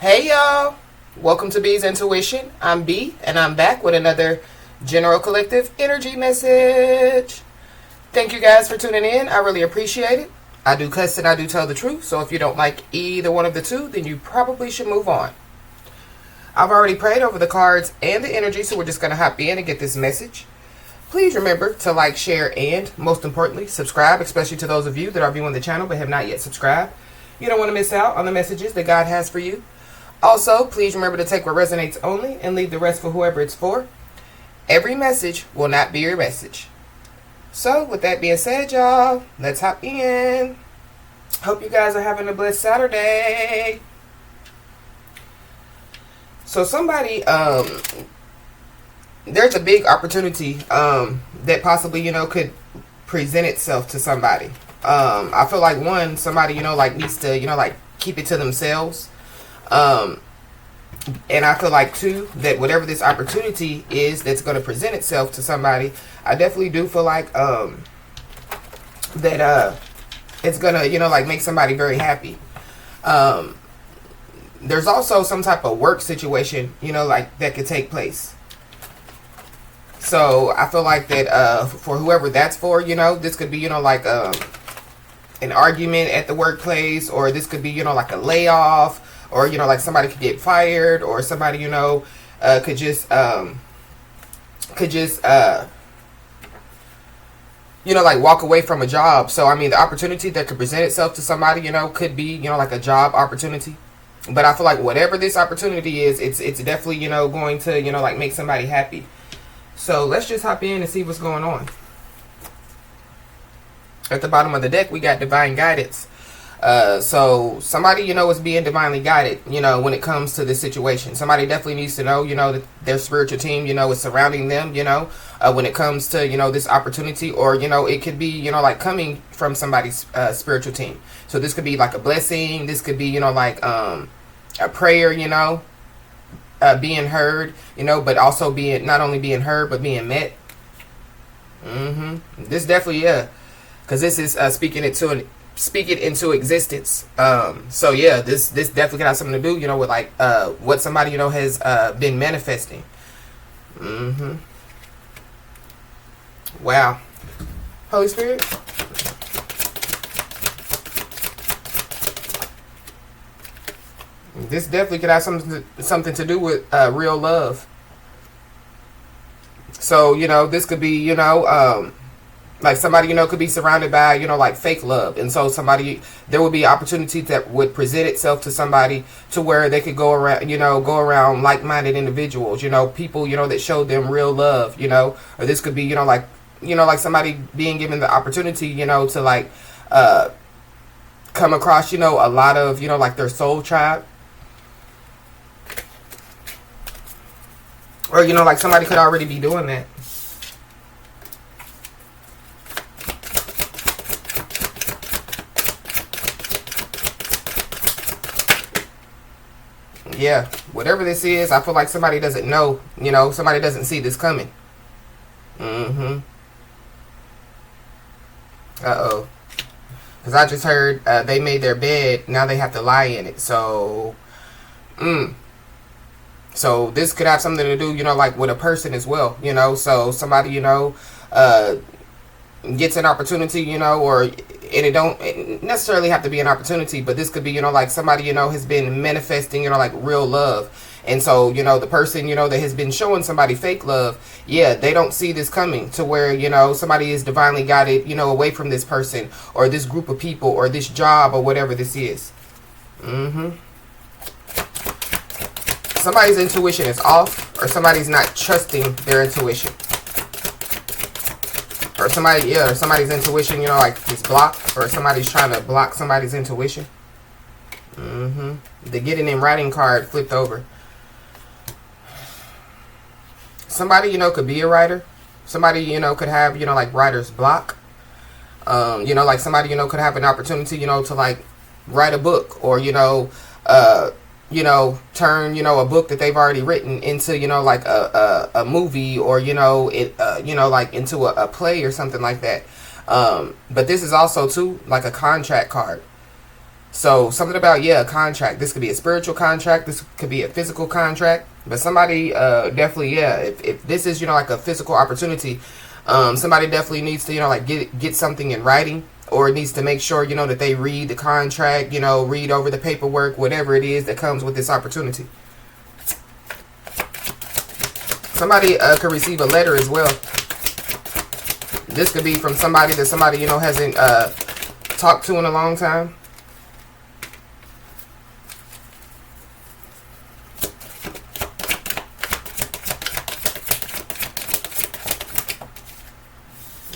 Hey y'all, welcome to B's Intuition. I'm B and I'm back with another General Collective energy message. Thank you guys for tuning in. I really appreciate it. I do cuss and I do tell the truth, so if you don't like either one of the two, then you probably should move on. I've already prayed over the cards and the energy, so we're just going to hop in and get this message. Please remember to like, share, and most importantly, subscribe, especially to those of you that are viewing the channel but have not yet subscribed. You don't want to miss out on the messages that God has for you. Also, please remember to take what resonates only and leave the rest for whoever it's for. Every message will not be your message. So, with that being said, y'all, let's hop in. Hope you guys are having a blessed Saturday. So, there's a big opportunity that possibly, could present itself to somebody. I feel like somebody, needs to, keep it to themselves. And I feel like two, that whatever this opportunity is that's going to present itself to somebody, I definitely do feel like that it's going to make somebody very happy. There's also some type of work situation that could take place. So I feel like that for whoever that's for, this could be an argument at the workplace, or this could be like a layoff. Or, somebody could get fired, or somebody, could just walk away from a job. So, I mean, the opportunity that could present itself to somebody, could be, like a job opportunity. But I feel like whatever this opportunity is, it's definitely, going to, make somebody happy. So, let's just hop in and see what's going on. At the bottom of the deck, we got divine guidance. So somebody, is being divinely guided, when it comes to this situation. Somebody definitely needs to know, that their spiritual team, is surrounding them, when it comes to, this opportunity, or, it could be, coming from somebody's spiritual team. So this could be like a blessing. This could be, a prayer, being heard, but also not only being heard, but being met. This definitely, because this is speak it into existence. So yeah, this definitely got something to do, with what somebody, has been manifesting. Wow. Holy Spirit. This definitely could have something to do with real love. So, this could be, like somebody, could be surrounded by, like fake love. And so there would be opportunity that would present itself to somebody to where they could go around like-minded individuals, people, that showed them real love, or this could be, like somebody being given the opportunity, to come across, a lot of, like their soul tribe. Or, like somebody could already be doing that. Yeah, whatever this is, I feel like somebody doesn't know, somebody doesn't see this coming. Uh-oh. Because I just heard they made their bed, now they have to lie in it. So, So this could have something to do, with a person as well, So somebody, gets an opportunity, or and it don't necessarily have to be an opportunity, but this could be, like somebody, has been manifesting, like real love. And so, the person, that has been showing somebody fake love, yeah, they don't see this coming to where, somebody is divinely guided, away from this person or this group of people or this job or whatever this is. Somebody's intuition is off, or somebody's not trusting their intuition. Or somebody's intuition, is blocked, or somebody's trying to block somebody's intuition. The getting in writing card flipped over. Somebody, could be a writer. Somebody, could have, like writer's block. Like somebody, could have an opportunity, to write a book, or, turn, a book that they've already written into, like a movie, or, into a play or something like that. But this is also too like a contract card. So something about, yeah, a contract. This could be a spiritual contract. This could be a physical contract. But somebody definitely, yeah, if this is, like a physical opportunity, somebody definitely needs to, like get something in writing, or needs to make sure, that they read the contract, read over the paperwork, whatever it is that comes with this opportunity. Somebody could receive a letter as well. This could be from somebody that somebody, hasn't talked to in a long time.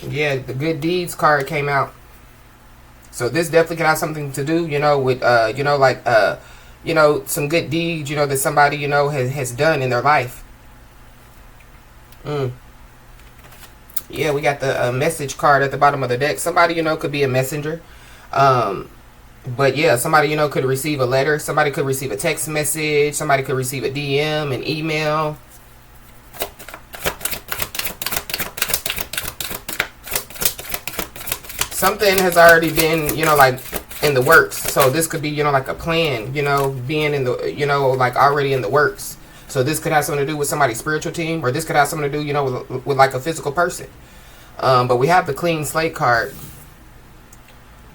Yeah, the good deeds card came out. So this definitely can have something to do, with, some good deeds, that somebody, has done in their life. Yeah, we got the message card at the bottom of the deck. Somebody, could be a messenger. But yeah, somebody, could receive a letter. Somebody could receive a text message. Somebody could receive a DM, an email. Something has already been, like in the works. So this could be, like a plan, being in the, like already in the works. So this could have something to do with somebody's spiritual team, or this could have something to do, with like a physical person. But we have the clean slate card.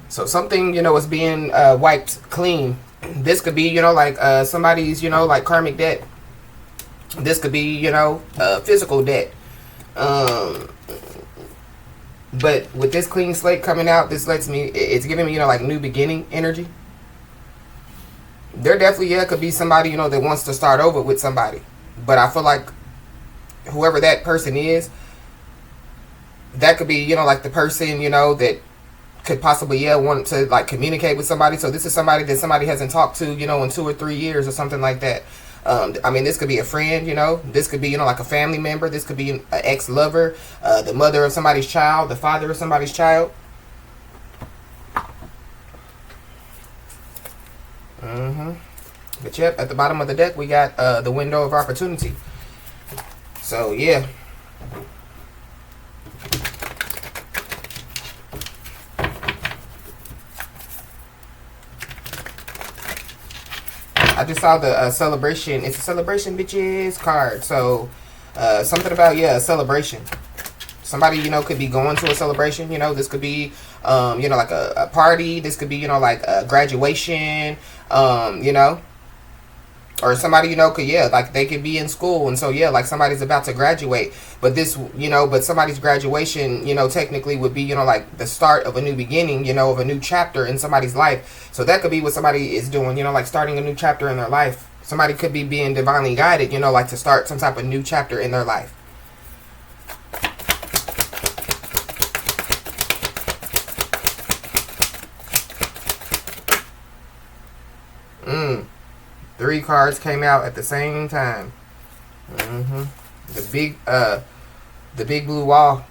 So something, is being wiped clean. This could be, like somebody's, like karmic debt. This could be, physical debt. But with this clean slate coming out, this lets me, it's giving me, like new beginning energy. There definitely, could be somebody, that wants to start over with somebody. But I feel like whoever that person is, that could be, like the person, that could possibly, want to, like, communicate with somebody. So this is somebody that somebody hasn't talked to, in 2 or 3 years or something like that. I mean, this could be a friend, This could be, like a family member. This could be an ex-lover, the mother of somebody's child, the father of somebody's child. But yep, at the bottom of the deck, we got the window of opportunity. So, yeah. I just saw the celebration. It's a celebration, bitches card. So, something about, a celebration. Somebody, could be going to a celebration. This could be, like a party. This could be, like a graduation, Or somebody, could, like they could be in school. And so, like somebody's about to graduate. But this, but somebody's graduation, technically would be, like the start of a new beginning, of a new chapter in somebody's life. So that could be what somebody is doing, like starting a new chapter in their life. Somebody could be being divinely guided, like to start some type of new chapter in their life. Three cards came out at the same time. The big blue wall.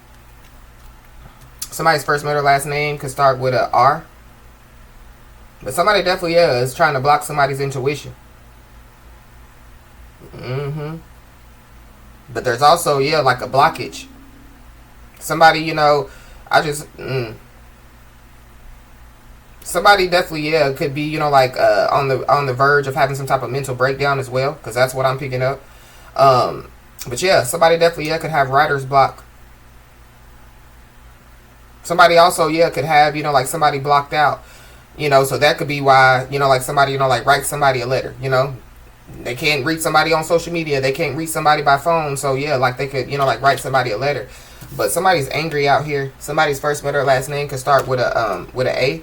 Somebody's first, middle, last name could start with a R. But somebody definitely, is trying to block somebody's intuition. But there's also, like a blockage. Somebody, somebody definitely, could be, like on the verge of having some type of mental breakdown as well, because that's what I'm picking up. But somebody definitely, could have writer's block. Somebody also, could have, like somebody blocked out, so that could be why, like somebody, like write somebody a letter, they can't reach somebody on social media, they can't reach somebody by phone, so like they could, like write somebody a letter. But somebody's angry out here. Somebody's first, middle, last name could start with a A.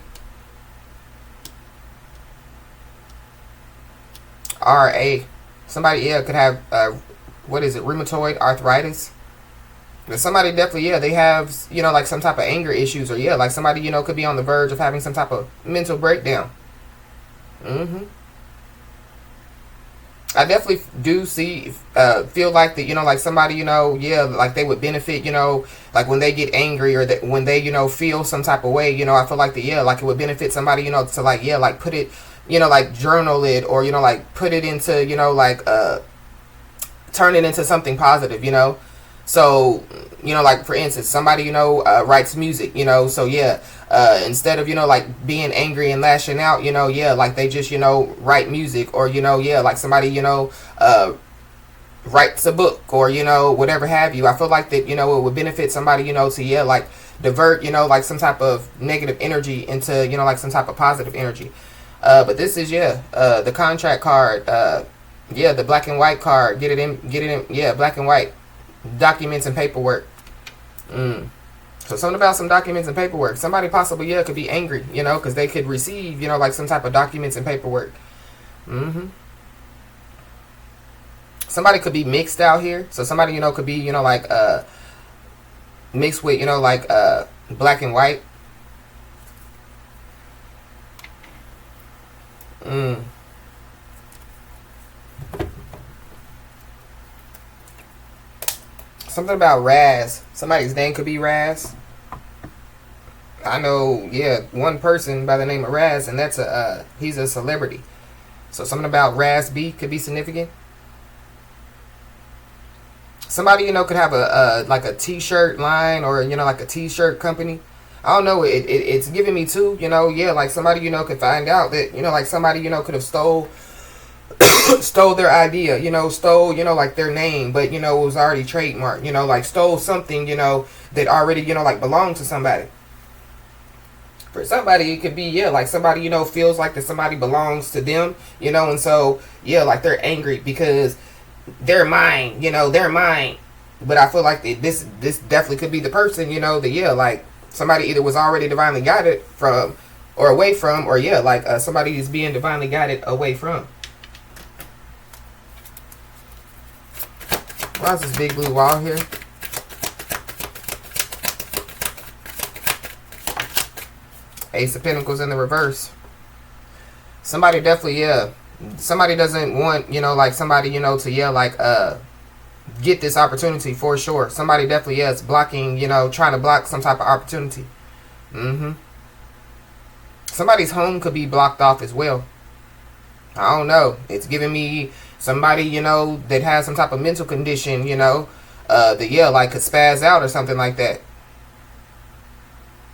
RA. Somebody, could have, rheumatoid arthritis. But somebody definitely, they have, like some type of anger issues, or, like somebody, could be on the verge of having some type of mental breakdown. I definitely do feel like that, like somebody, like they would benefit, like when they get angry, or that when they, feel some type of way, I feel like like it would benefit somebody, to like, like put it, like journal it, or, like put it into, like, turn it into something positive, So, you know, like for instance, somebody, you know, writes music, you know, so yeah, instead of, you know, like being angry and lashing out, you know, yeah, like they just, you know, write music, or, you know, yeah, like somebody, you know, writes a book, or, you know, whatever have you. I feel like that, you know, it would benefit somebody, you know, to, yeah, like divert, you know, like some type of negative energy into, you know, like some type of positive energy. But this is, yeah, the contract card, yeah, the black and white card. Get it in, yeah, black and white. Documents and paperwork. So something about some documents and paperwork. Somebody possibly, yeah, could be angry, you know, because they could receive, you know, like some type of documents and paperwork. Somebody could be mixed out here. So somebody, you know, could be, you know, like mixed with, you know, like black and white. Something about Raz. Somebody's name could be Raz. I know, yeah, one person by the name of Raz, and that's he's a celebrity. So something about Raz B could be significant. Somebody, you know, could have a like a t-shirt line, or, you know, like a t-shirt company. I don't know. It's giving me too, you know, yeah, like somebody, you know, could find out that, you know, like somebody, you know, could have stole their idea, you know, stole, you know, like their name, but, you know, it was already trademarked, you know, like stole something, you know, that already, you know, like belonged to somebody. For somebody, it could be, yeah, like somebody, you know, feels like that somebody belongs to them, you know, and so, yeah, like they're angry because they're mine, you know, they're mine. But I feel like this definitely could be the person, you know, that, yeah, like somebody either was already divinely guided from, or away from, or, yeah, like somebody is being divinely guided away from. Why is this big blue wall here? Ace of Pentacles in the reverse. Somebody definitely, yeah. Somebody doesn't want, you know, like somebody, you know, to, yeah, like get this opportunity for sure. Somebody definitely, yeah, is blocking, you know, trying to block some type of opportunity. Somebody's home could be blocked off as well. I don't know. It's giving me somebody, you know, that has some type of mental condition, you know, that, yeah, like could spaz out or something like that.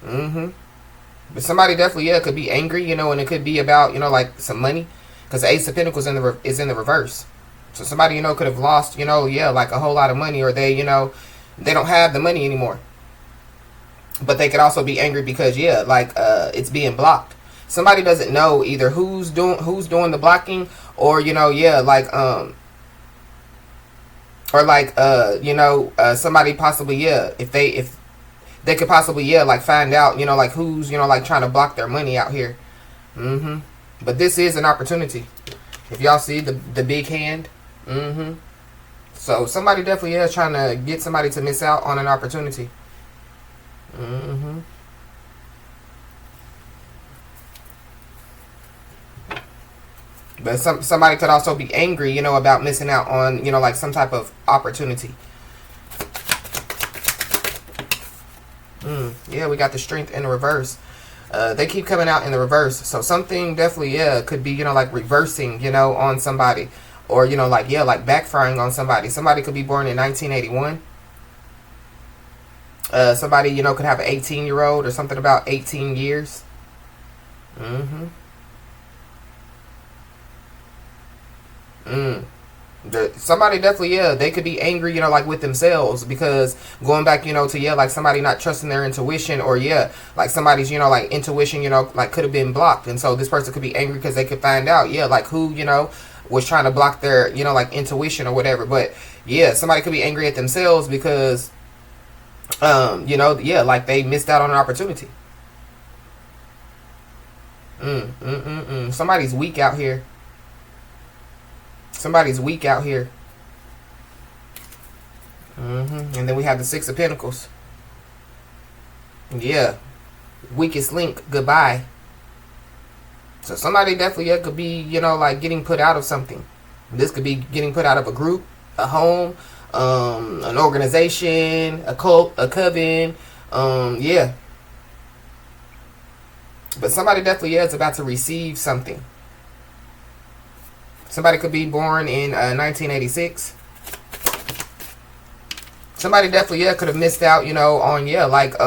But somebody definitely, yeah, could be angry, you know, and it could be about, you know, like some money, because the Ace of Pentacles is in the reverse. So somebody, you know, could have lost, you know, yeah, like a whole lot of money, or they, you know, they don't have the money anymore. But they could also be angry because, yeah, like it's being blocked. Somebody doesn't know either who's doing the blocking, or, you know, yeah, like or like you know, somebody possibly, yeah, if they could possibly, yeah, like find out, you know, like who's, you know, like trying to block their money out here. But this is an opportunity. If y'all see the big hand. So somebody definitely is trying to get somebody to miss out on an opportunity. But somebody could also be angry, you know, about missing out on, you know, like some type of opportunity. Yeah, we got the Strength in the reverse. They keep coming out in the reverse. So something definitely, yeah, could be, you know, like reversing, you know, on somebody. Or, you know, like, yeah, like backfiring on somebody. Somebody could be born in 1981. Somebody, you know, could have an 18-year-old or something about 18 years. Somebody definitely, yeah, they could be angry, you know, like with themselves, because going back, you know, to, yeah, like somebody not trusting their intuition, or, yeah, like somebody's, you know, like intuition, you know, like could have been blocked. And so this person could be angry because they could find out, yeah, like who, you know, was trying to block their, you know, like intuition or whatever. But yeah, somebody could be angry at themselves because you know, yeah, like they missed out on an opportunity. Somebody's weak out here. Somebody's weak out here. And then we have the Six of Pentacles. Yeah. Weakest link. Goodbye. So somebody definitely, yeah, could be, you know, like getting put out of something. This could be getting put out of a group, a home, an organization, a cult, a coven. Yeah. But somebody definitely, yeah, is about to receive something. Somebody could be born in 1986. Somebody definitely, yeah, could have missed out, on, yeah, like,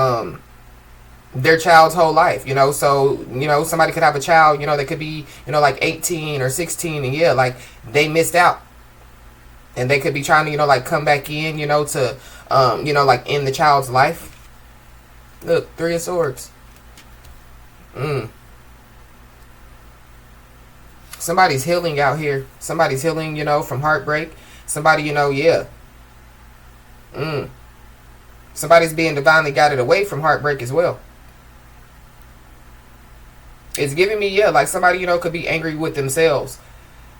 their child's whole life, so, somebody could have a child, they could be, like 18 or 16, and yeah, like, they missed out. And they could be trying to, like, come back in, to, like, end the child's life. Look, Three of Swords. Somebody's healing out here. Somebody's healing, from heartbreak. Somebody, yeah. Somebody's being divinely guided away from heartbreak as well. It's giving me, yeah, like somebody, could be angry with themselves.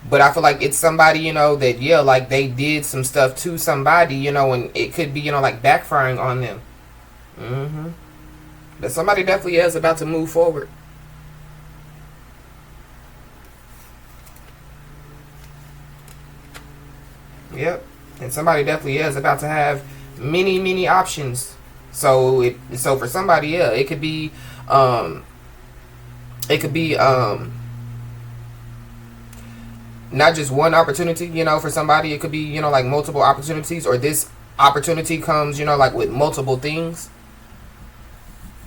But I feel like it's somebody, that, yeah, like they did some stuff to somebody, and it could be, like backfiring on them. But somebody definitely is about to move forward. Yep. And somebody definitely is about to have many, many options. So for somebody, yeah, it could be not just one opportunity, for somebody. It could be, like multiple opportunities, or this opportunity comes, like with multiple things.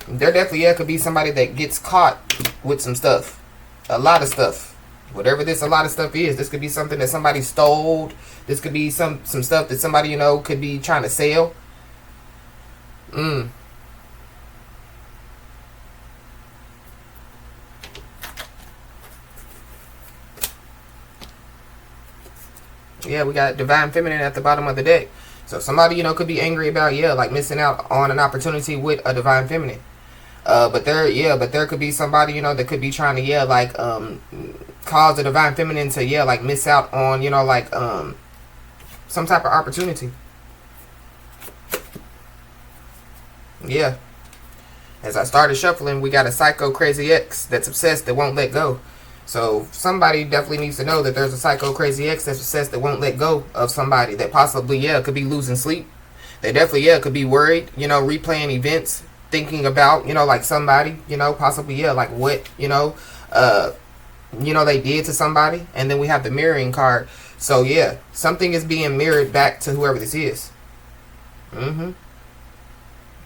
There definitely, yeah, could be somebody that gets caught with some stuff. A lot of stuff. Whatever this a lot of stuff is. This could be something that somebody stole. This could be some stuff that somebody, could be trying to sell. Yeah, we got Divine Feminine at the bottom of the deck. So somebody, could be angry about, yeah, like missing out on an opportunity with a Divine Feminine. But there could be somebody, that could be trying to, yeah, like, cause the Divine Feminine to, yeah, like miss out on, like, some type of opportunity. Yeah. As I started shuffling, we got a Psycho Crazy Ex that's obsessed, that won't let go. So somebody definitely needs to know that there's a Psycho Crazy Ex that's obsessed, that won't let go of somebody, that possibly, yeah, could be losing sleep. They definitely, yeah, could be worried, replaying events, thinking about, like somebody, possibly, yeah, like what, they did to somebody. And then we have the mirroring card. So yeah, something is being mirrored back to whoever this is.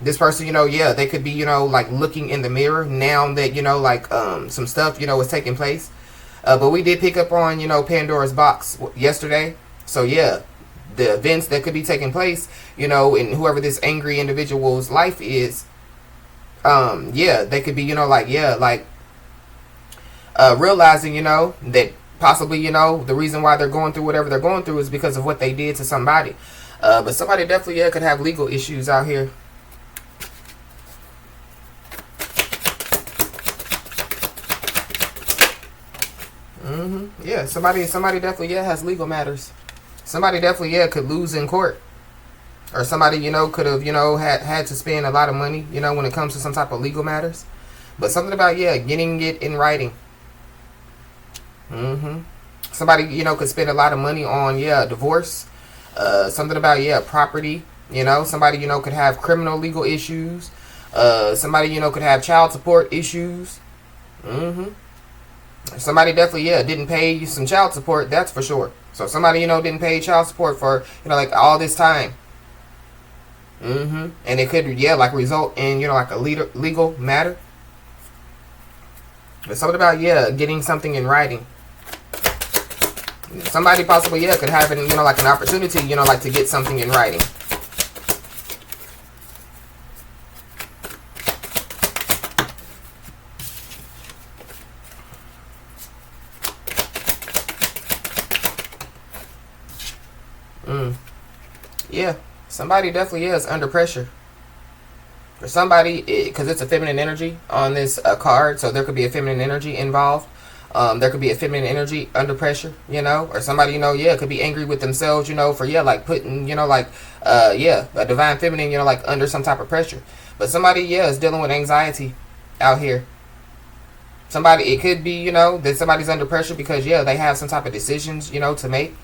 This person, yeah, they could be, like looking in the mirror now that, like, some stuff, is taking place. But we did pick up on, Pandora's box yesterday. So yeah, the events that could be taking place, in whoever this angry individual's life is, yeah, they could be, like, yeah, like, realizing, that possibly, the reason why they're going through whatever they're going through is because of what they did to somebody. But somebody definitely, yeah, could have legal issues out here. Yeah, somebody definitely, yeah, has legal matters. Somebody definitely, yeah, could lose in court. Or somebody, could have, had to spend a lot of money, when it comes to some type of legal matters. But something about, yeah, getting it in writing. Somebody, could spend a lot of money on, yeah, divorce. Something about, yeah, property. Somebody, could have criminal legal issues. Somebody, could have child support issues. Somebody definitely, yeah, didn't pay some child support, that's for sure. So somebody, didn't pay child support for, like all this time. And it could, yeah, like result in, like a legal matter. But something about, yeah, getting something in writing. Somebody possibly, yeah, could have, like an opportunity, like to get something in writing. Yeah, somebody definitely is under pressure. For somebody, because it's a feminine energy on this card, so there could be a feminine energy involved. There could be a feminine energy under pressure, or somebody, yeah, could be angry with themselves, for, yeah, like putting, like, yeah, a divine feminine, like under some type of pressure. But somebody, yeah, is dealing with anxiety out here. Somebody, it could be, that somebody's under pressure because, yeah, they have some type of decisions, to make.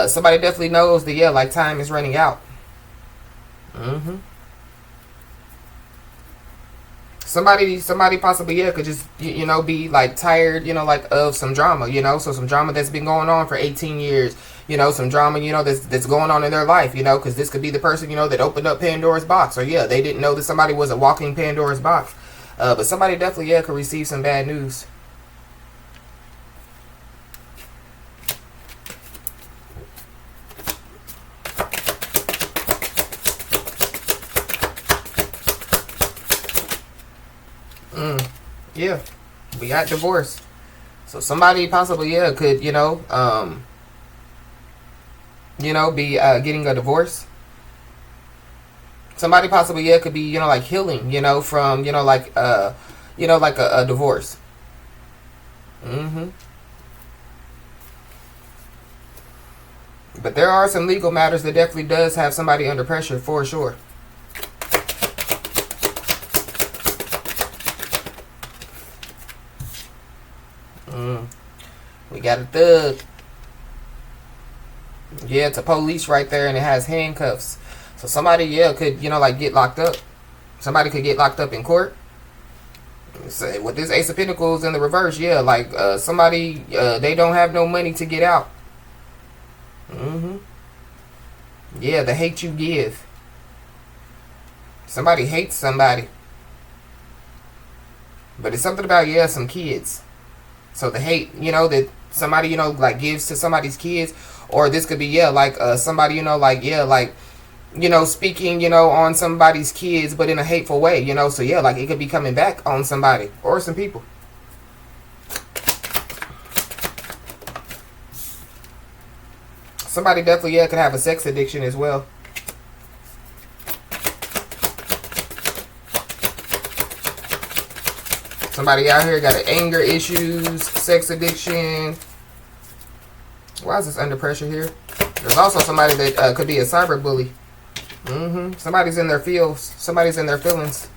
Somebody definitely knows that, yeah, like time is running out. Somebody possibly, yeah, could just, you know, be like tired, you know, like of some drama, you know, so some drama that's been going on for 18 years, you know, some drama, you know, that's going on in their life, you know, because this could be the person, you know, that opened up Pandora's box, or yeah, they didn't know that somebody was a walking Pandora's box. But somebody definitely, yeah, could receive some bad news. Yeah, we got divorce. So somebody possibly, yeah, could, be getting a divorce. Somebody possibly, yeah, could be, you know, like healing, you know, from, like a divorce. But there are some legal matters that definitely does have somebody under pressure for sure. We got a thug. Yeah, it's a police right there, and it has handcuffs. So somebody, yeah, could, you know, like get locked up. Somebody could get locked up in court. Say with this Ace of Pentacles in the reverse, yeah, like somebody, they don't have no money to get out. Yeah, the hate you give. Somebody hates somebody. But it's something about, yeah, some kids. So the hate, you know, that somebody, you know, like gives to somebody's kids. Or this could be, yeah, like somebody, you know, like, yeah, like, you know, speaking, you know, on somebody's kids, but in a hateful way, you know. So, yeah, like it could be coming back on somebody or some people. Somebody definitely, yeah, could have a sex addiction as well. Somebody out here got an anger issues, sex addiction. Why is this under pressure here? There's also somebody that could be a cyber bully. Somebody's in their feels. Somebody's in their feelings.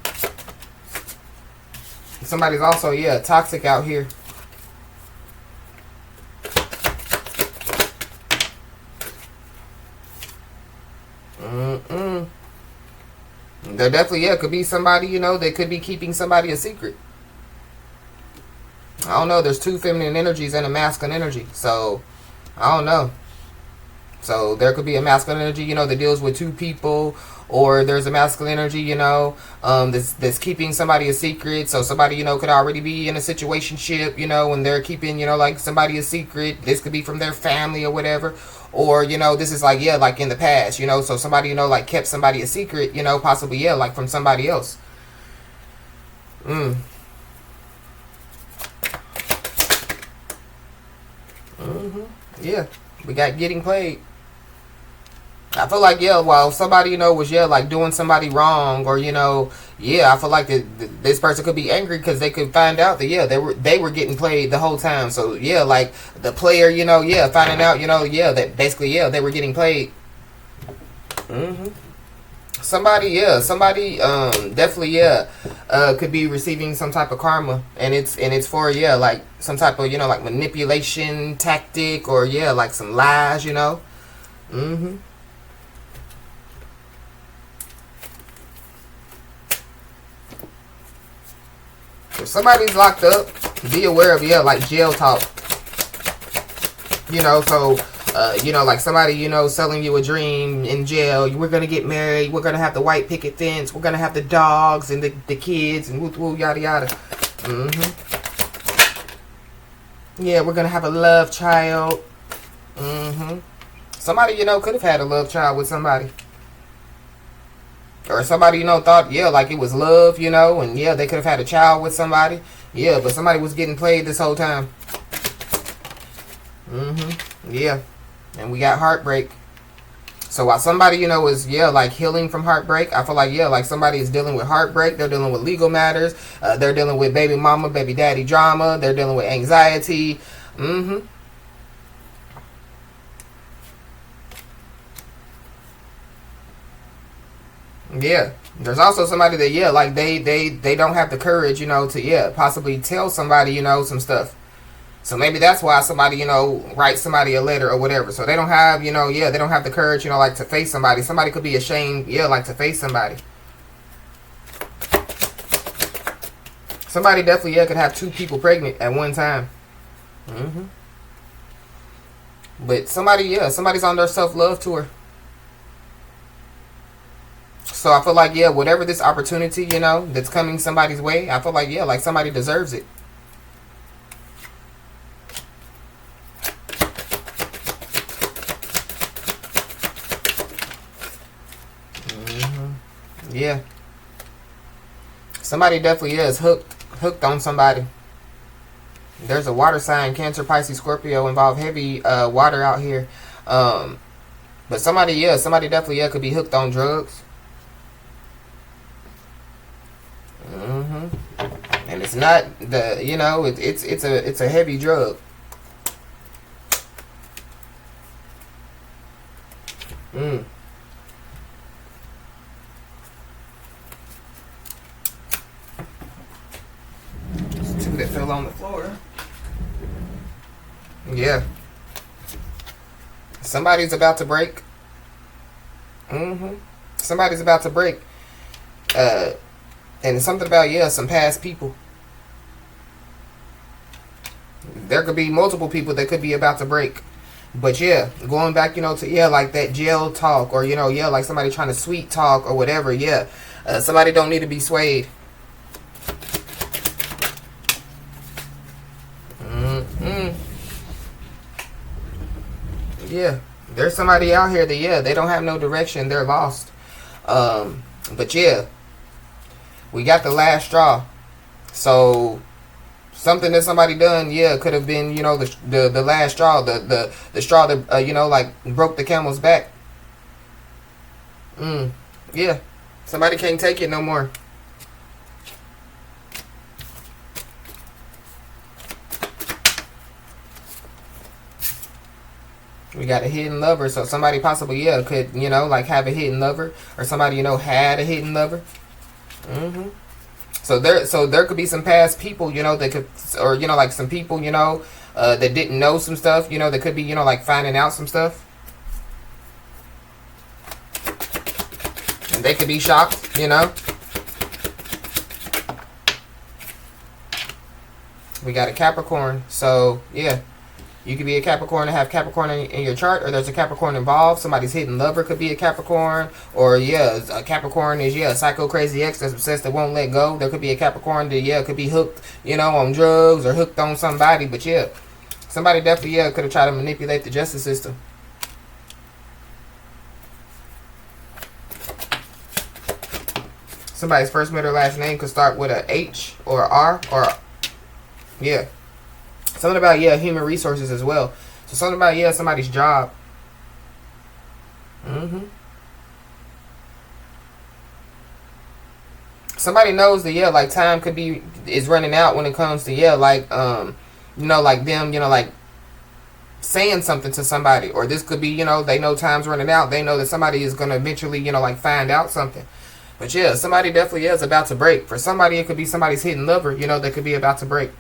Somebody's also, yeah, toxic out here. There definitely, yeah, could be somebody, you know, that could be keeping somebody a secret. I don't know. There's two feminine energies and a masculine energy. So, I don't know. So, there could be a masculine energy, you know, that deals with two people. Or there's a masculine energy, you know, that's keeping somebody a secret. So, somebody, you know, could already be in a situationship, you know, and they're keeping, you know, like somebody a secret. This could be from their family or whatever. Or, you know, this is like, yeah, like in the past, you know. So, somebody, you know, like kept somebody a secret, you know, possibly, yeah, like from somebody else. Yeah, we got getting played. I feel like, yeah, while somebody, you know, was, yeah, like doing somebody wrong, or, you know, yeah, I feel like this person could be angry because they could find out that, yeah, they were getting played the whole time. So, yeah, like the player, you know, yeah, finding out, you know, yeah, that basically, yeah, they were getting played. Somebody definitely, yeah, could be receiving some type of karma, and it's for, yeah, like some type of, you know, like manipulation tactic, or, yeah, like some lies, you know. If somebody's locked up, be aware of, yeah, like jail talk. You know, so you know, like somebody, you know, selling you a dream in jail. We're going to get married. We're going to have the white picket fence. We're going to have the dogs and the kids and woo woo yada yada. Yeah, we're going to have a love child. Somebody, you know, could have had a love child with somebody. Or somebody, you know, thought, yeah, like it was love, you know, and yeah, they could have had a child with somebody. Yeah, but somebody was getting played this whole time. Yeah. And we got heartbreak. So while somebody, you know, is, yeah, like healing from heartbreak, I feel like, yeah, like somebody is dealing with heartbreak. They're dealing with legal matters. They're dealing with baby mama, baby daddy drama. They're dealing with anxiety. Yeah. There's also somebody that, yeah, like they don't have the courage, you know, to, yeah, possibly tell somebody, you know, some stuff. So maybe that's why somebody, you know, writes somebody a letter or whatever. So they don't have, you know, yeah, they don't have the courage, you know, like to face somebody. Somebody could be ashamed, yeah, like to face somebody. Somebody definitely, yeah, could have 2 people pregnant at one time. But somebody, yeah, somebody's on their self-love tour. So I feel like, yeah, whatever this opportunity, you know, that's coming somebody's way, I feel like, yeah, like somebody deserves it. Yeah. Somebody definitely is hooked on somebody. There's a water sign, Cancer, Pisces, Scorpio, involve heavy water out here. But somebody, yeah, somebody definitely, yeah, could be hooked on drugs. And it's not the, you know, it's a heavy drug. There's 2 that fell on the floor. Yeah. Somebody's about to break. Somebody's about to break. And it's something about, yeah, some past people. There could be multiple people that could be about to break. But yeah, going back, you know, to, yeah, like that jail talk, or, you know, yeah, like somebody trying to sweet talk or whatever, yeah. Somebody don't need to be swayed. Yeah, there's somebody out here that, yeah, they don't have no direction, they're lost. But yeah, we got the last straw. So something that somebody done, yeah, could have been, you know, the last straw, the straw that, you know, like broke the camel's back. Yeah, somebody can't take it no more. We got a hidden lover, so somebody possibly, yeah, could, you know, like have a hidden lover, or somebody, you know, had a hidden lover. So there could be some past people, you know, that could, or, you know, like some people, you know, that didn't know some stuff, you know, that could be, you know, like finding out some stuff. And they could be shocked, you know. We got a Capricorn, so yeah. You could be a Capricorn and have Capricorn in your chart, or there's a Capricorn involved. Somebody's hidden lover could be a Capricorn, or yeah, a Capricorn is, yeah, a psycho crazy ex that's obsessed that won't let go. There could be a Capricorn that, yeah, could be hooked, you know, on drugs or hooked on somebody. But yeah, somebody definitely, yeah, could have tried to manipulate the justice system. Somebody's first, middle, last name could start with a H or R, or yeah. Something about, yeah, human resources as well. So something about, yeah, somebody's job. Somebody knows that, yeah, like time is running out when it comes to, yeah, like, you know, like them, you know, like saying something to somebody. Or this could be, you know, they know time's running out. They know that somebody is going to eventually, you know, like find out something. But yeah, somebody definitely is about to break. For somebody, it could be somebody's hidden lover, you know, that could be about to break.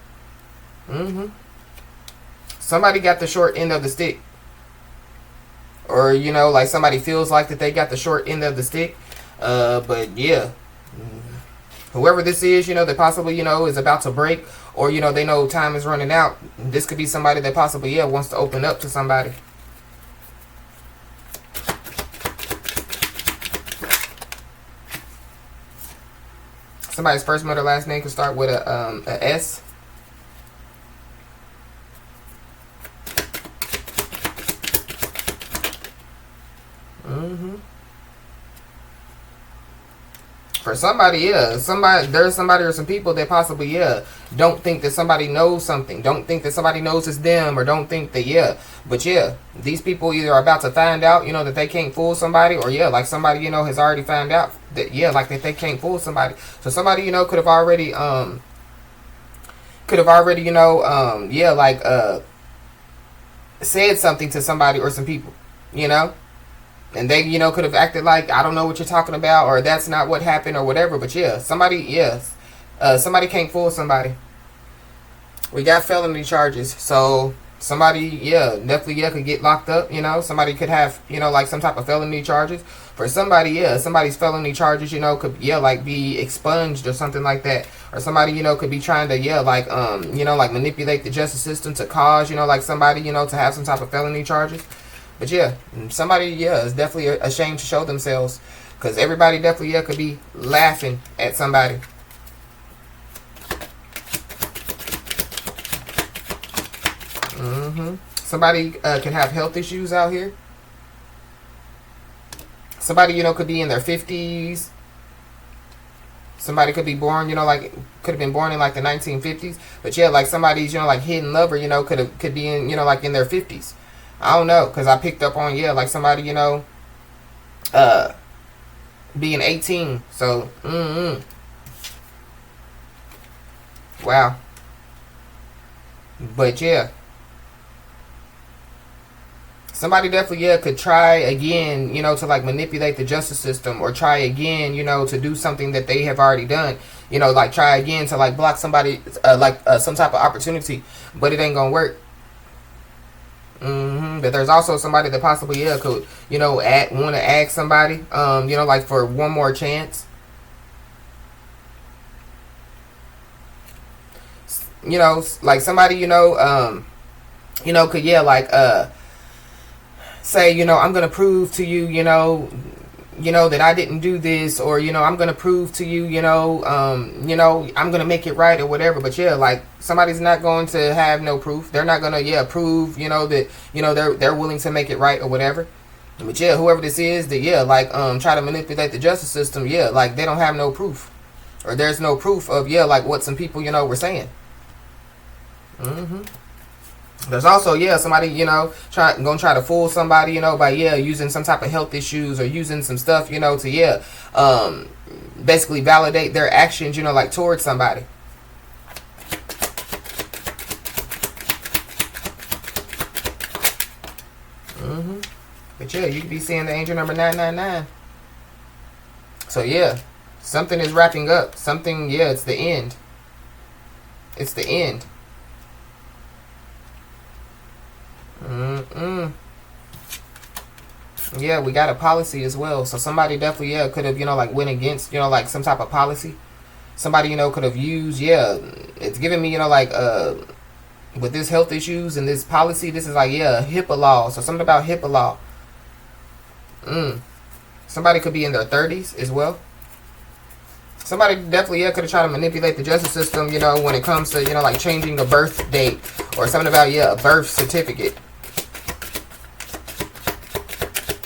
Somebody got the short end of the stick. Or, you know, like somebody feels like that they got the short end of the stick. But yeah, whoever this is, you know, that possibly, you know, is about to break, or, you know, they know time is running out. This could be somebody that possibly, yeah, wants to open up to somebody. Somebody's first, middle, last name could start with a S. For somebody, yeah, there's somebody or some people that possibly, yeah, don't think that somebody knows something, don't think that somebody knows it's them, or don't think that, yeah, but yeah, these people either are about to find out, you know, that they can't fool somebody, or yeah, like somebody, you know, has already found out that, yeah, like that they can't fool somebody. So somebody, you know, could have already, you know, yeah, like, said something to somebody or some people, you know. And they, you know, could have acted like, I don't know what you're talking about, or that's not what happened, or whatever. But yeah, somebody can't fool somebody. We got felony charges. So Somebody, yeah, definitely, yeah, could get locked up, you know. Somebody could have, you know, like some type of felony charges. For somebody, yeah, somebody's felony charges, you know, could, yeah, like be expunged or something like that. Or somebody, you know, could be trying to, yeah, like, you know, like manipulate the justice system to cause, you know, like somebody, you know, to have some type of felony charges. But yeah, somebody, yeah, is definitely ashamed to show themselves. Because everybody definitely, yeah, could be laughing at somebody. Somebody can have health issues out here. Somebody, you know, could be in their 50s. Somebody could be born, you know, like, could have been born in like the 1950s. But yeah, like somebody's, you know, like hidden lover, you know, could be in, you know, like in their 50s. I don't know, because I picked up on, yeah, like somebody, you know, being 18. So, wow. But yeah. Somebody definitely, yeah, could try again, you know, to like manipulate the justice system, or try again, you know, to do something that they have already done. You know, like try again to like block somebody, some type of opportunity, but it ain't gonna work. But there's also somebody that possibly, yeah, could, you know, want to ask somebody, you know, like for one more chance. You know, like somebody, you know, could, yeah, like, say, you know, I'm gonna prove to you, you know, that I didn't do this, or, you know, I'm gonna prove to you, you know, I'm gonna make it right or whatever. But yeah, like somebody's not going to have no proof. They're not gonna, yeah, prove, you know, that, you know, they're willing to make it right or whatever. But yeah, whoever this is that, yeah, like try to manipulate the justice system, yeah, like they don't have no proof, or there's no proof of, yeah, like what some people, you know, were saying. There's also, yeah, somebody, you know, gonna try to fool somebody, you know, by, yeah, using some type of health issues, or using some stuff, you know, to, yeah, basically validate their actions, you know, like towards somebody. But yeah, you could be seeing the angel number 999. So yeah, something is wrapping up. Something, yeah, it's the end. It's the end. Yeah, we got a policy as well. So somebody definitely, yeah, could have, you know, like went against, you know, like some type of policy. Somebody, you know, could have used, yeah, it's giving me, you know, like, with this health issues and this policy, this is like, yeah, HIPAA law. So something about HIPAA law. Somebody could be in their 30s as well. Somebody definitely, yeah, could have tried to manipulate the justice system, you know, when it comes to, you know, like changing the birth date, or something about, yeah, a birth certificate.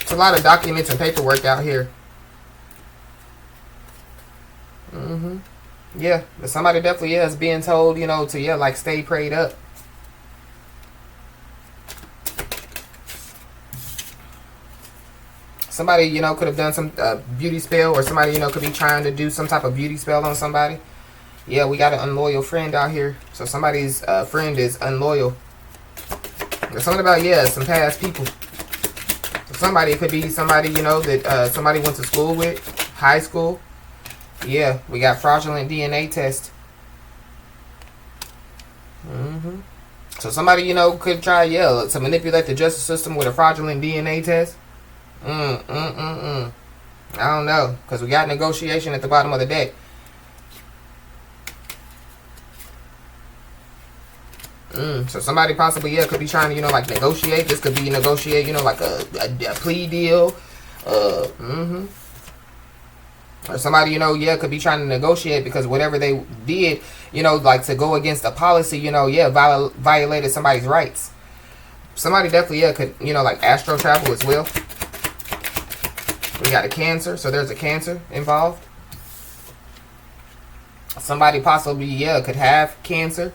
It's a lot of documents and paperwork out here. Yeah, but somebody definitely, yeah, is being told, you know, to, yeah, like stay prayed up. Somebody, you know, could have done some beauty spell, or somebody, you know, could be trying to do some type of beauty spell on somebody. Yeah, we got an unloyal friend out here. So somebody's friend is unloyal. There's something about, yeah, some past people. So somebody, it could be somebody, you know, that somebody went to school with, high school. Yeah, we got fraudulent DNA test. So somebody, you know, could try, yeah, to manipulate the justice system with a fraudulent DNA test. I don't know, because we got negotiation at the bottom of the deck. So somebody possibly, yeah, could be trying to, you know, like negotiate. This could be negotiate, you know, like a plea deal. Or somebody, you know, yeah, could be trying to negotiate because whatever they did, you know, like to go against a policy, you know, yeah, violated somebody's rights. Somebody definitely, yeah, could, you know, like astral travel as well. We got a Cancer, so there's a Cancer involved. Somebody possibly, yeah, could have Cancer.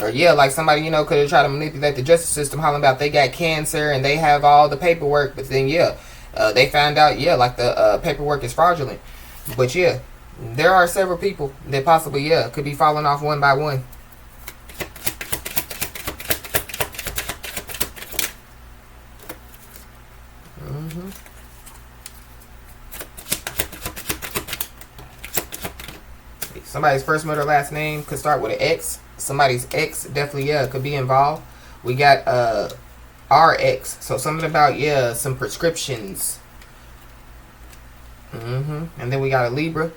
Or yeah, like somebody, you know, could have tried to manipulate the justice system, hollering about they got cancer and they have all the paperwork, but then yeah, they found out, yeah, like the paperwork is fraudulent. But yeah, there are several people that possibly, yeah, could be falling off one by one. Somebody's first, middle, last name could start with an X. Somebody's ex definitely, yeah, could be involved. We got our ex. So something about, yeah, some prescriptions. And then we got a Libra.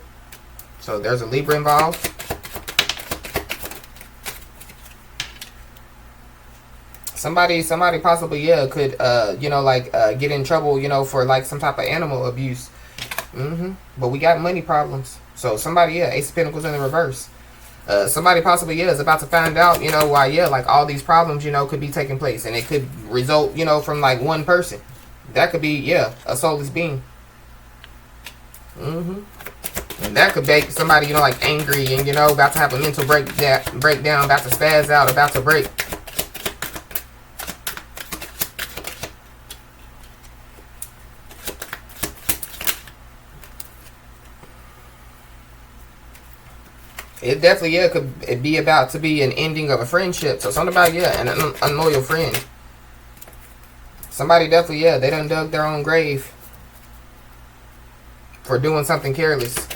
So there's a Libra involved. Somebody possibly, yeah, could, you know, like, get in trouble, you know, for, like, some type of animal abuse. But we got money problems. So somebody, yeah, Ace of Pentacles in the reverse. Somebody possibly, yeah, is about to find out, you know, why, yeah, like, all these problems, you know, could be taking place. And it could result, you know, from, like, one person. That could be, yeah, a soulless being. And that could make somebody, you know, like, angry and, you know, about to have a mental breakdown, about to spaz out, about to break. It definitely, yeah, could be about to be an ending of a friendship. So something about, yeah, an unloyal friend. Somebody definitely, yeah, they done dug their own grave for doing something careless.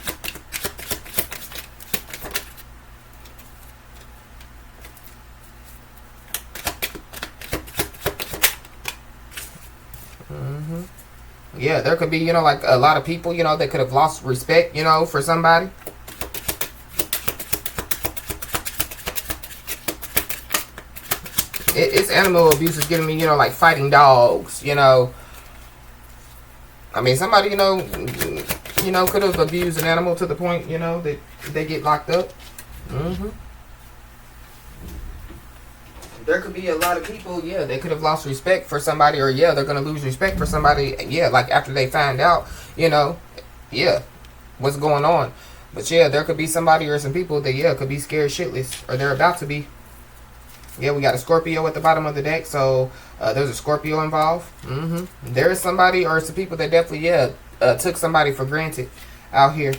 Yeah, there could be, you know, like, a lot of people, you know, that could have lost respect, you know, for somebody. It's animal abuse is giving me, you know, like, fighting dogs, you know. I mean, somebody, you know, could have abused an animal to the point, you know, that they get locked up. There could be a lot of people, yeah, they could have lost respect for somebody, or, yeah, they're going to lose respect for somebody, yeah, like, after they find out, you know, yeah, what's going on. But, yeah, there could be somebody or some people that, yeah, could be scared shitless, or they're about to be. Yeah, we got a Scorpio at the bottom of the deck, so there's a Scorpio involved. There is somebody or some people that definitely, yeah, took somebody for granted out here.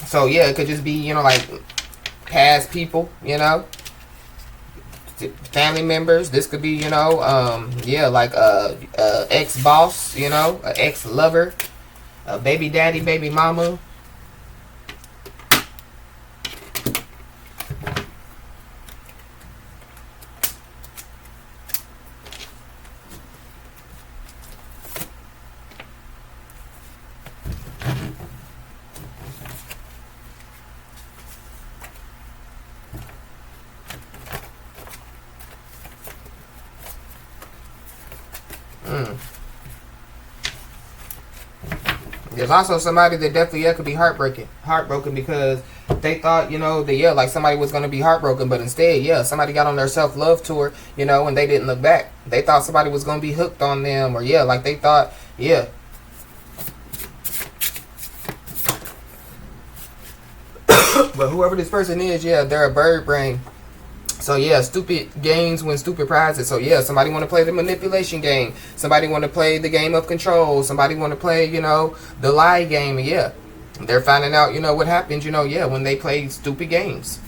So, yeah, it could just be, you know, like, past people, you know, family members. This could be, you know, yeah, like ex-boss, you know, ex-lover, baby daddy, baby mama. There's also somebody that definitely, yeah, could be heartbroken because they thought, you know, that, yeah, like, somebody was going to be heartbroken, but instead, yeah, somebody got on their self-love tour, you know, and they didn't look back. They thought somebody was going to be hooked on them, or, yeah, like, they thought, yeah. But whoever this person is, yeah, they're a bird brain. So, yeah, stupid games win stupid prizes. So, yeah, somebody want to play the manipulation game. Somebody want to play the game of control. Somebody want to play, you know, the lie game. Yeah, they're finding out, you know, what happens, you know, yeah, when they play stupid games.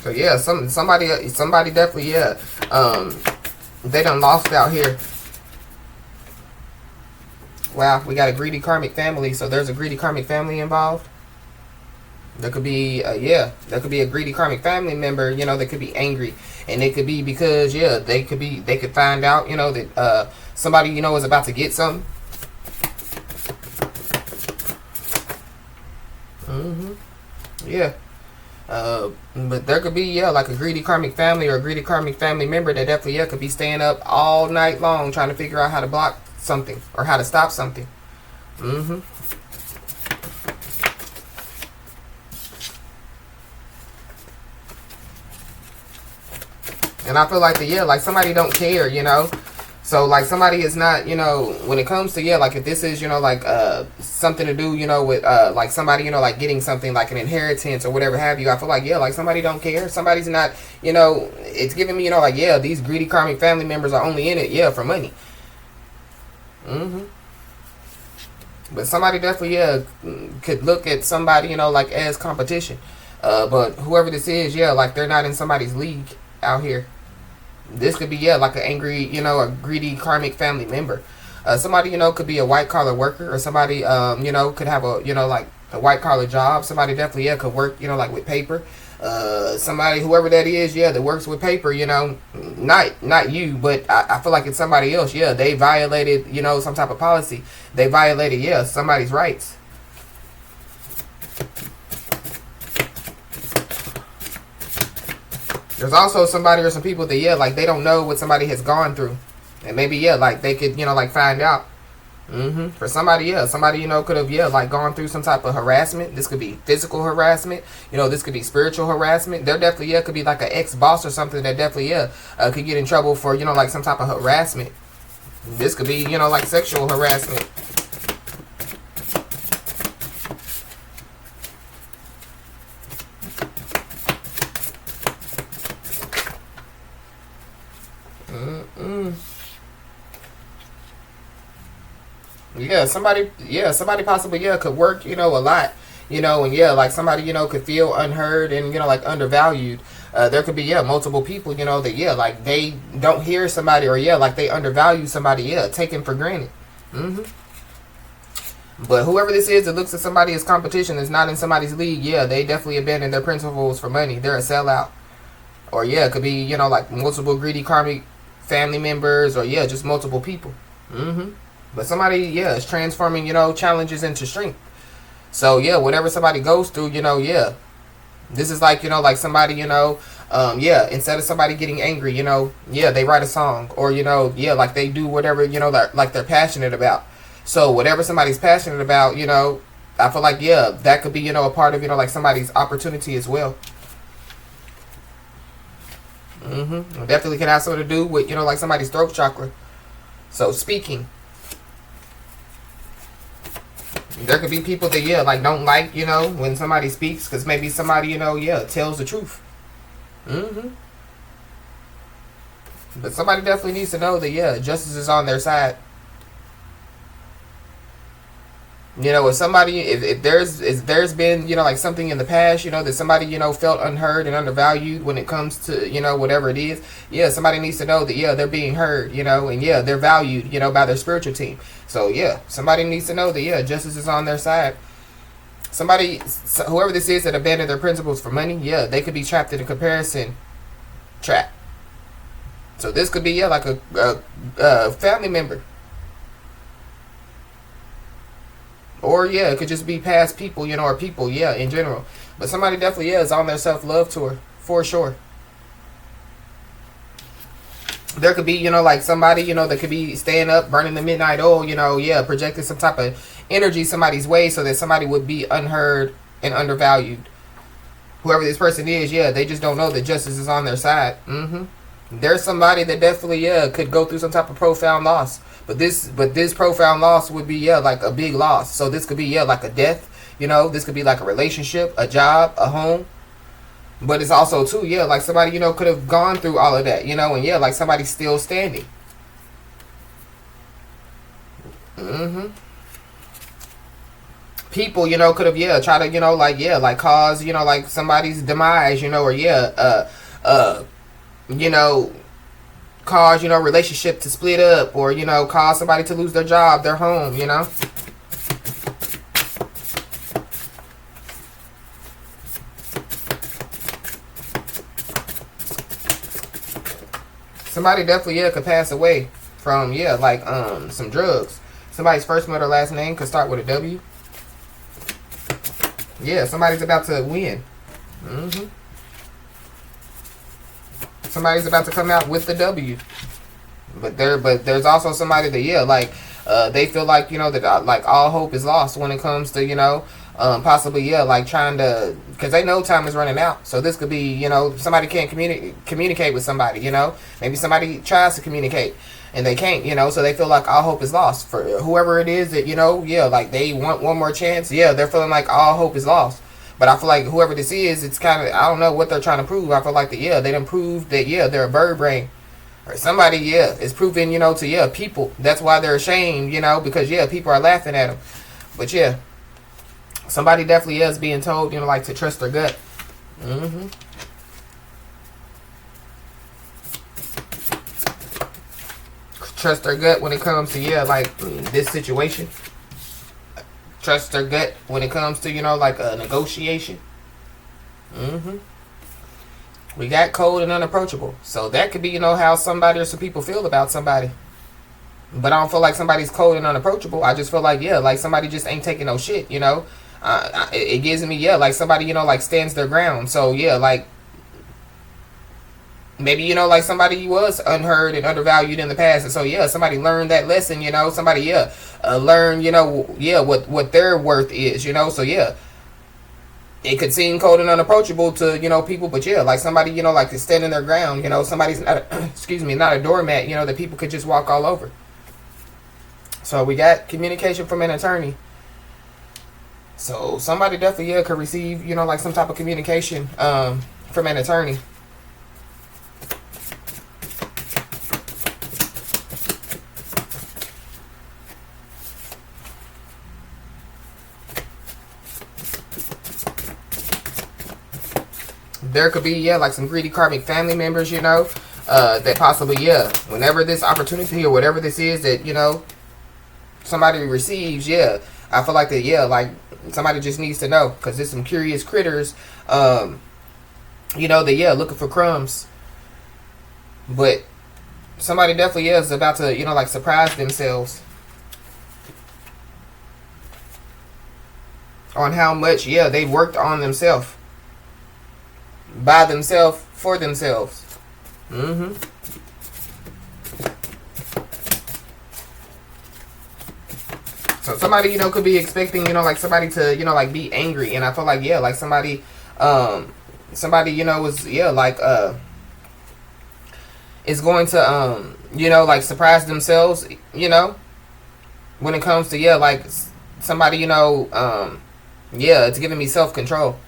So, yeah, somebody definitely, yeah, they done lost out here. Wow, we got a greedy karmic family. So there's a greedy karmic family involved. There could be, yeah, there could be a greedy karmic family member, you know, that could be angry. And it could be because, yeah, they could find out, you know, that somebody, you know, is about to get something. Yeah. But there could be, yeah, like a greedy karmic family or a greedy karmic family member that definitely, yeah, could be staying up all night long trying to figure out how to block something or how to stop something. And I feel like yeah, like, somebody don't care, you know. So, like, somebody is not, you know, when it comes to, yeah, like, if this is, you know, like, something to do, you know, with, like, somebody, you know, like, getting something like an inheritance or whatever have you, I feel like, yeah, like, somebody don't care. Somebody's not, you know, it's giving me, you know, like, yeah, these greedy karmic family members are only in it, yeah, for money. But somebody definitely, yeah, could look at somebody, you know, like, as competition. But whoever this is, yeah, like, they're not in somebody's league out here. This could be, yeah, like an angry, a greedy karmic family member. Somebody, could be a white collar worker, or somebody, could have a, like a white collar job. Somebody definitely, yeah, could work, like with paper. Somebody, whoever that is, yeah, that works with paper, not you, but I feel like it's somebody else. Yeah, they violated, some type of policy. They violated, yeah, somebody's rights. There's also somebody or some people that, yeah, like they don't know what somebody has gone through. And maybe, yeah, like they could, like find out. For somebody, yeah, somebody, could have, yeah, like gone through some type of harassment. This could be physical harassment. This could be spiritual harassment. There definitely, yeah, could be like an ex-boss or something that definitely, yeah, could get in trouble for, like some type of harassment. This could be, like sexual harassment. Somebody possibly, yeah, could work, a lot, and yeah, like somebody, could feel unheard and, like undervalued. There could be, yeah, multiple people, that, yeah, like they don't hear somebody, or, yeah, like they undervalue somebody, yeah, taken for granted. But whoever this is that looks at somebody as competition, is not in somebody's league, yeah, they definitely abandon their principles for money. They're a sellout. Or, yeah, it could be, like multiple greedy karmic family members, or, yeah, just multiple people. But somebody, yeah, is transforming, challenges into strength. So, yeah, whatever somebody goes through, yeah. This is like, like somebody, yeah, instead of somebody getting angry, yeah, they write a song. Or, yeah, like they do whatever, like they're passionate about. So, whatever somebody's passionate about, I feel like, yeah, that could be, a part of, like somebody's opportunity as well. It definitely can have something to do with, like somebody's throat chakra. So, speaking. There could be people that, yeah, like don't like, when somebody speaks, because maybe somebody, yeah, tells the truth. But somebody definitely needs to know that, yeah, justice is on their side. If somebody, if there's been, like something in the past, that somebody, felt unheard and undervalued when it comes to, whatever it is, yeah, somebody needs to know that, yeah, they're being heard, and yeah, they're valued, by their spiritual team. So, yeah, somebody needs to know that, yeah, justice is on their side. Somebody, whoever this is that abandoned their principles for money, yeah, they could be trapped in a comparison trap. So this could be, yeah, like a family member. Or, yeah, it could just be past people, or people, yeah, in general. But somebody definitely, yeah, is on their self-love tour, for sure. There could be, like somebody, that could be staying up, burning the midnight oil, yeah, projecting some type of energy somebody's way so that somebody would be unheard and undervalued. Whoever this person is, yeah, they just don't know that justice is on their side. There's somebody that definitely, yeah, could go through some type of profound loss. But this profound loss would be, yeah, like a big loss. So this could be, yeah, like a death. This could be like a relationship, a job, a home. But it's also, too, yeah, like somebody, could have gone through all of that, and yeah, like somebody's still standing. People, could have, yeah, try to, like, yeah, like cause, like somebody's demise, or, yeah, cause, relationship to split up, or, cause somebody to lose their job, their home, Somebody definitely, yeah, could pass away from, yeah, like, some drugs. Somebody's first middle last name could start with a W. Yeah, somebody's about to win. Somebody's about to come out with the W. But there's also somebody that, yeah, like, they feel like, that, like, all hope is lost when it comes to, possibly, yeah, like trying to, because they know time is running out. So this could be, somebody can't communicate with somebody, maybe somebody tries to communicate and they can't, so they feel like all hope is lost. For whoever it is that, yeah, like they want one more chance, yeah, they're feeling like all hope is lost. But I feel like whoever this is, it's kind of, I don't know what they're trying to prove. I feel like that, yeah, they done proved that, yeah, they're a bird brain. Or somebody, yeah, is proving, to, yeah, people. That's why they're ashamed, because, yeah, people are laughing at them. But, yeah, somebody definitely is being told, like to trust their gut. trust their gut when it comes to, yeah, like this situation. Trust their gut when it comes to, you know, like a negotiation. We got cold and unapproachable. So that could be, you know, how somebody or some people feel about somebody. But I don't feel like somebody's cold and unapproachable. I just feel like, yeah, like somebody just ain't taking no shit, you know. It gives me, yeah, like somebody, you know, like stands their ground. So, yeah, like maybe, you know, like somebody was unheard and undervalued in the past. And so, yeah, somebody learned that lesson, you know. Somebody, yeah, learned, you know, yeah, what their worth is, you know. So, yeah, it could seem cold and unapproachable to, you know, people. But, yeah, like somebody, you know, like is standing their ground. You know, somebody's not, excuse me, not a doormat, you know, that people could just walk all over. So, we got communication from an attorney. So, somebody definitely, yeah, could receive, you know, like some type of communication from an attorney. There could be, yeah, like some greedy karmic family members, you know, that possibly, yeah, whenever this opportunity or whatever this is that, you know, somebody receives, yeah, I feel like that, yeah, like somebody just needs to know, because there's some curious critters, you know, that, yeah, looking for crumbs. But somebody definitely, yeah, is about to, you know, like surprise themselves on how much, yeah, they worked on themselves. By themselves, for themselves. So somebody, you know, could be expecting, you know, like somebody to, you know, like be angry. And I feel like, yeah, like somebody, you know, was, yeah, like, is going to, you know, like surprise themselves, you know, when it comes to, yeah, like somebody, you know, yeah, it's giving me self-control.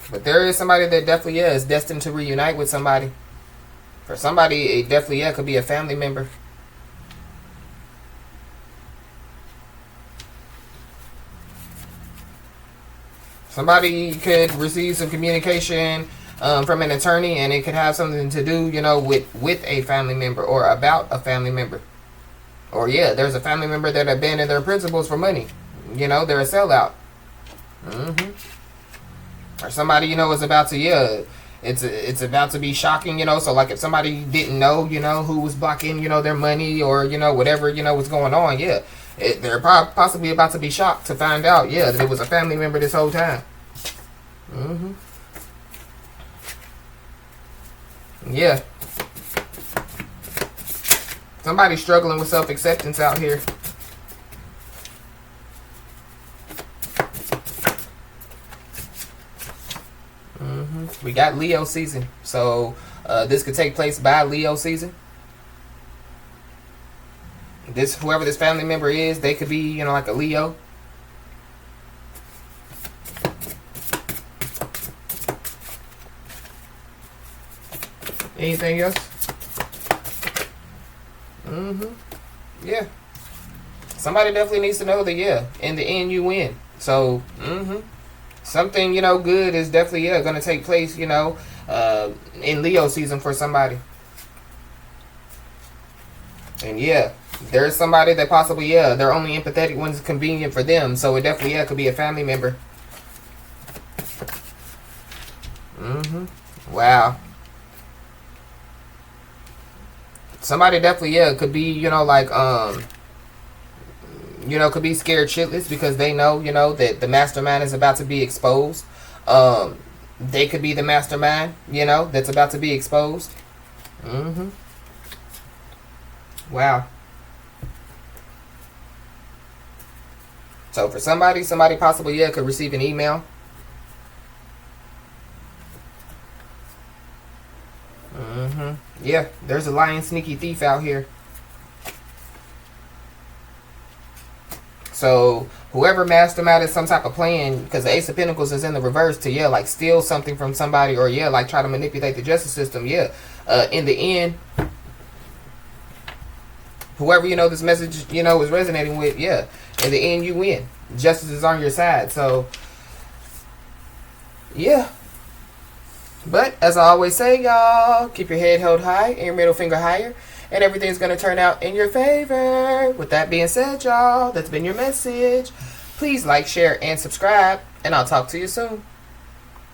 But there is somebody that definitely, yeah, is destined to reunite with somebody. For somebody, it definitely, yeah, could be a family member. Somebody could receive some communication from an attorney, and it could have something to do, you know, with a family member or about a family member. Or, yeah, there's a family member that abandoned their principles for money. You know, they're a sellout. Or somebody, you know, is about to, yeah, it's about to be shocking, you know. So, like, if somebody didn't know, you know, who was blocking, you know, their money or, you know, whatever, you know, was going on, yeah, they're possibly about to be shocked to find out, yeah, that it was a family member this whole time. Yeah. Somebody's struggling with self-acceptance out here. We got Leo season. So this could take place by Leo season. Whoever this family member is, they could be, you know, like a Leo. Anything else? Yeah. Somebody definitely needs to know that, yeah, in the end you win. So, something, you know, good is definitely, yeah, going to take place, you know, in Leo season for somebody. And, yeah, there's somebody that possibly, yeah, they're only empathetic when it's convenient for them. So it definitely, yeah, could be a family member. Wow. Somebody definitely, yeah, could be, you know, like, you know, could be scared shitless because they know, you know, that the mastermind is about to be exposed. They could be the mastermind, you know, that's about to be exposed. Wow. So for somebody possibly, yeah, could receive an email. Yeah, there's a lying, sneaky thief out here. So whoever masterminded some type of plan, because the Ace of Pentacles is in the reverse, to, yeah, like steal something from somebody, or, yeah, like try to manipulate the justice system, yeah. In the end, whoever, you know, this message, you know, is resonating with, yeah, in the end you win. Justice is on your side. So, yeah. But as I always say, y'all, keep your head held high and your middle finger higher, and everything's going to turn out in your favor. With that being said, y'all, that's been your message. Please like, share, and subscribe, and I'll talk to you soon.